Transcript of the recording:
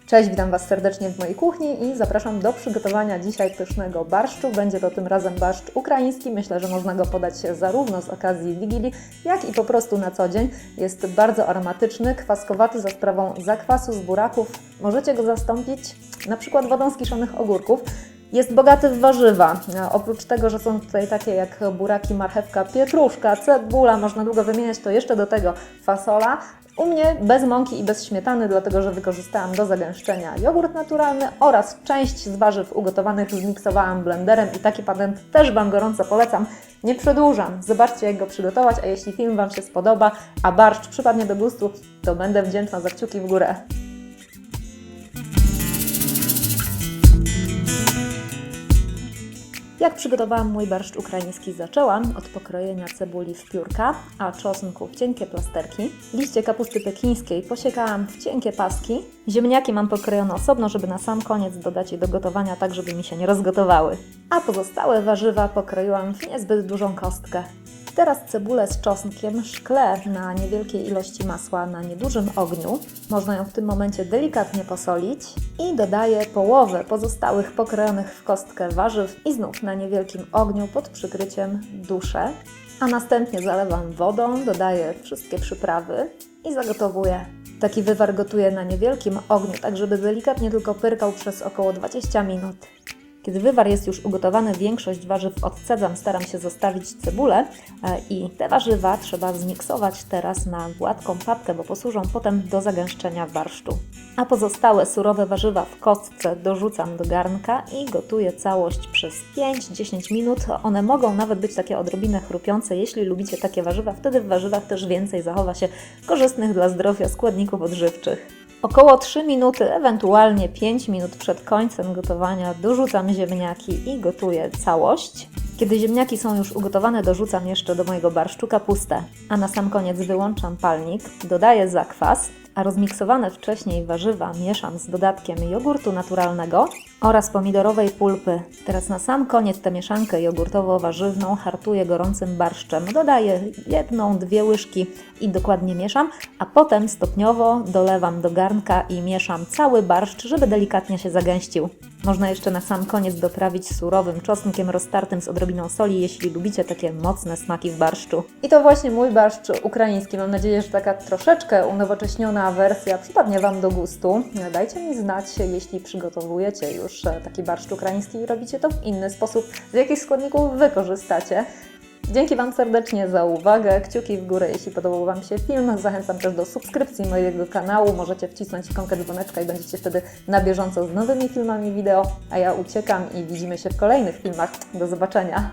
Cześć, witam Was serdecznie w mojej kuchni i zapraszam do przygotowania dzisiaj pysznego barszczu. Będzie to tym razem barszcz ukraiński. Myślę, że można go podać zarówno z okazji Wigilii, jak i po prostu na co dzień. Jest bardzo aromatyczny, kwaskowaty za sprawą zakwasu z buraków. Możecie go zastąpić na przykład wodą z kiszonych ogórków. Jest bogaty w warzywa. Oprócz tego, że są tutaj takie jak buraki, marchewka, pietruszka, cebula, można długo wymieniać, to jeszcze do tego fasola. U mnie bez mąki i bez śmietany, dlatego że wykorzystałam do zagęszczenia jogurt naturalny oraz część z warzyw ugotowanych zmiksowałam blenderem i taki patent też Wam gorąco polecam. Nie przedłużam, zobaczcie jak go przygotować, a jeśli film Wam się spodoba, a barszcz przypadnie do gustu, to będę wdzięczna za kciuki w górę. Jak przygotowałam mój barszcz ukraiński? Zaczęłam od pokrojenia cebuli w piórka, a czosnku w cienkie plasterki. Liście kapusty pekińskiej posiekałam w cienkie paski. Ziemniaki mam pokrojone osobno, żeby na sam koniec dodać je do gotowania, tak żeby mi się nie rozgotowały. A pozostałe warzywa pokroiłam w niezbyt dużą kostkę. Teraz cebulę z czosnkiem szklę na niewielkiej ilości masła na niedużym ogniu. Można ją w tym momencie delikatnie posolić i dodaję połowę pozostałych pokrojonych w kostkę warzyw i znów na niewielkim ogniu pod przykryciem duszę. A następnie zalewam wodą, dodaję wszystkie przyprawy i zagotowuję. Taki wywar gotuję na niewielkim ogniu, tak żeby delikatnie tylko pyrkał przez około 20 minut. Kiedy wywar jest już ugotowany, większość warzyw odcedzam, staram się zostawić cebulę i te warzywa trzeba zmiksować teraz na gładką papkę, bo posłużą potem do zagęszczenia barszczu. A pozostałe surowe warzywa w kostce dorzucam do garnka i gotuję całość przez 5-10 minut. One mogą nawet być takie odrobinę chrupiące, jeśli lubicie takie warzywa, wtedy w warzywach też więcej zachowa się korzystnych dla zdrowia składników odżywczych. Około 3 minuty, ewentualnie 5 minut przed końcem gotowania dorzucam ziemniaki i gotuję całość. Kiedy ziemniaki są już ugotowane, dorzucam jeszcze do mojego barszczu kapustę, a na sam koniec wyłączam palnik, dodaję zakwas, a rozmiksowane wcześniej warzywa mieszam z dodatkiem jogurtu naturalnego oraz pomidorowej pulpy. Teraz na sam koniec tę mieszankę jogurtowo-warzywną hartuję gorącym barszczem. Dodaję 1-2 łyżki i dokładnie mieszam, a potem stopniowo dolewam do garnka i mieszam cały barszcz, żeby delikatnie się zagęścił. Można jeszcze na sam koniec doprawić surowym czosnkiem roztartym z odrobiną soli, jeśli lubicie takie mocne smaki w barszczu. I to właśnie mój barszcz ukraiński. Mam nadzieję, że taka troszeczkę unowocześniona wersja przypadnie Wam do gustu. Dajcie mi znać, jeśli przygotowujecie już taki barszcz ukraiński i robicie to w inny sposób, z jakich składników wykorzystacie. Dzięki Wam serdecznie za uwagę, kciuki w górę, jeśli podobał Wam się film. Zachęcam też do subskrypcji mojego kanału, możecie wcisnąć ikonkę dzwoneczka i będziecie wtedy na bieżąco z nowymi filmami wideo, a ja uciekam i widzimy się w kolejnych filmach. Do zobaczenia!